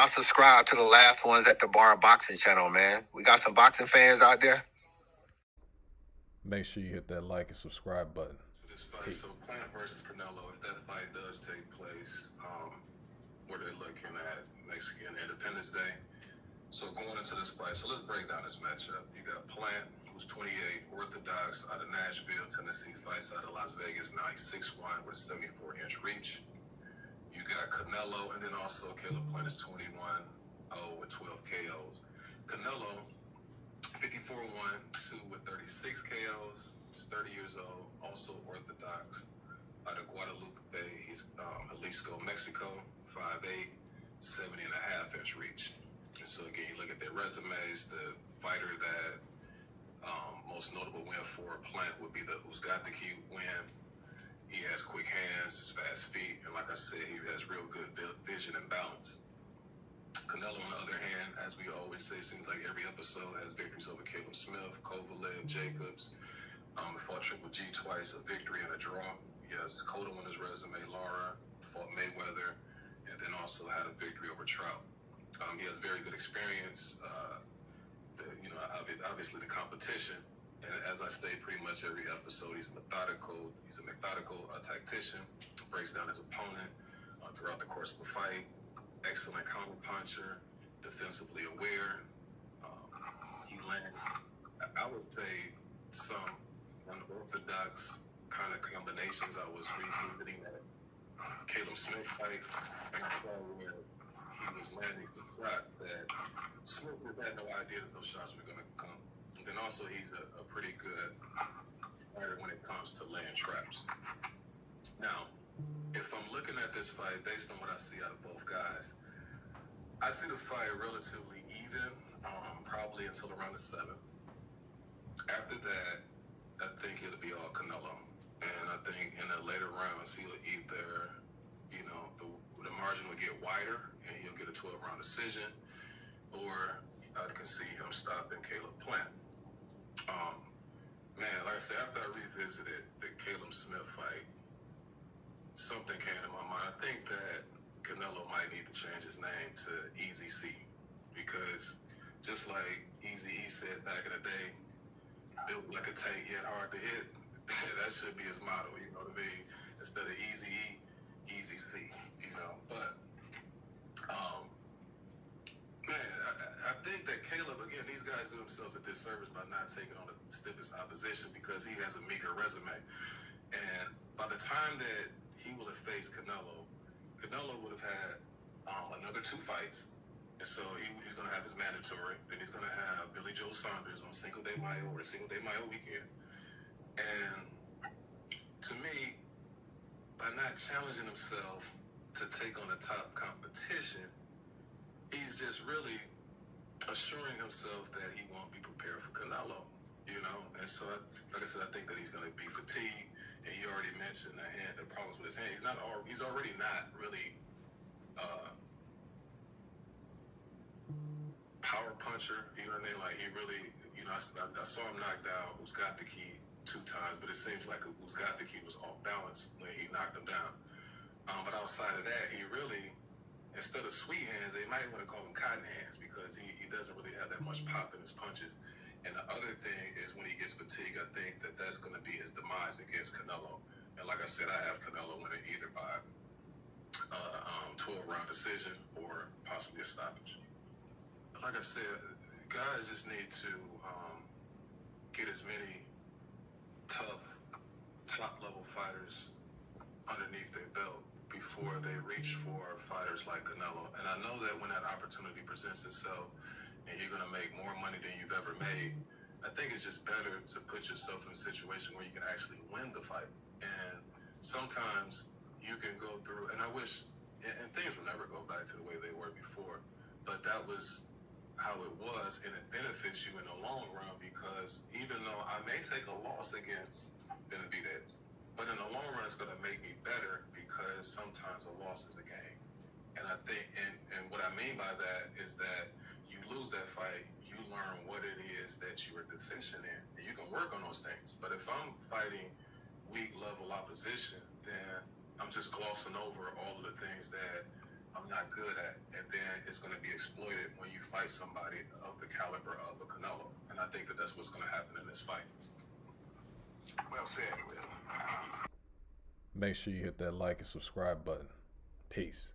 y'all subscribe to the last ones at the Bar Boxing channel, man. We got some boxing fans out there. Make sure you hit that like and subscribe button. For this fight, so Plant versus Canelo, if that fight does take place, where they're looking at Mexican Independence Day. So going into this fight, so let's break down this matchup. You got Plant, who's 28, orthodox, out of Nashville, Tennessee, fights out of Las Vegas. Now he's 6'1" with a 74-inch reach. You got Canelo, and then also Caleb Plant is 21-0 with 12 KOs. Canelo, 54-1-2 with 36 KOs. He's 30 years old, also orthodox, out of Guadalupe. He's Jalisco, Mexico, 5'8", 70.5-inch reach. And so again, you look at their resumes. The fighter that most notable win for Plant would be the Who's Got the Key win. He has quick hands, fast feet, and like I said, he has real good vision and balance. Canelo, on the other hand, as we always say, seems like every episode has victories over Caleb Smith, Kovalev, Jacobs. He fought Triple G twice, a victory and a draw. He has Cotto on his resume, Lara, fought Mayweather, and then also had a victory over Trout. He has very good experience. Obviously the competition. And as I say pretty much every episode, he's methodical. He's a methodical tactician. Breaks down his opponent throughout the course of the fight. Excellent counter puncher. Defensively aware. He landed, I would say, some unorthodox kind of combinations. I was revisiting that Caleb Smith fight, and I saw where he was landing the shot that Smith had no idea that those shots were going to come. And then also he's a pretty good fighter when it comes to laying traps. Now, if I'm looking at this fight based on what I see out of both guys, I see the fight relatively even, probably until around the 7th. After that, I think it'll be all Canelo. And I think in the later rounds, he'll either, the margin will get wider and he'll get a 12-round decision, or I can see him stopping Caleb Plant. Like I said, after I revisited the Caleb Smith fight, something came to my mind. I think that Canelo might need to change his name to Easy C, because just like Easy E said back in the day, built like a tank yet hard to hit, that should be his motto, you know what I mean? Instead of Easy E, Easy C, But, I think that Caleb, again, these guys do themselves a disservice by not taking on the stiffest opposition because he has a meager resume. And by the time that he will have faced Canelo would have had another 2 fights. And so he's going to have his mandatory. Then he's going to have Billy Joe Saunders on Cinco de Mayo or Cinco de Mayo weekend. And to me, by not challenging himself to take on the top competition, he's just really assuring himself that he won't be prepared for Canelo, And so, like I said, I think that he's going to be fatigued. And you already mentioned the problems with his hand. He's already not really power puncher. You know what I mean? Like he really, I saw him knocked out Who's Got the Key 2 times, but it seems like Who's Got the Key was off balance when he knocked him down. But outside of that, he really, instead of sweet hands, they might want to call him cotton hands because he doesn't really have that much pop in his punches. And the other thing is when he gets fatigued, I think that that's going to be his demise against Canelo. And like I said, I have Canelo winning either by 12-round decision or possibly a stoppage. Like I said, guys just need to get as many tough, top-level fighters underneath their belt before they reach for fighters like Canelo. And I know that when that opportunity presents itself and you're going to make more money than you've ever made, I think it's just better to put yourself in a situation where you can actually win the fight. And sometimes you can go through, and I wish, and things will never go back to the way they were before, but that was how it was, and it benefits you in the long run because even though I may take a loss against Benavidez, but in the long run, it's going to make me better because sometimes a loss is a gain. And I think, and what I mean by that is that you lose that fight, you learn what it is that you are deficient in, and you can work on those things. But if I'm fighting weak level opposition, then I'm just glossing over all of the things that I'm not good at, and then it's going to be exploited when you fight somebody of the caliber of a Canelo. And I think that that's what's going to happen in this fight. Well said, Will. Make sure you hit that like and subscribe button. Peace.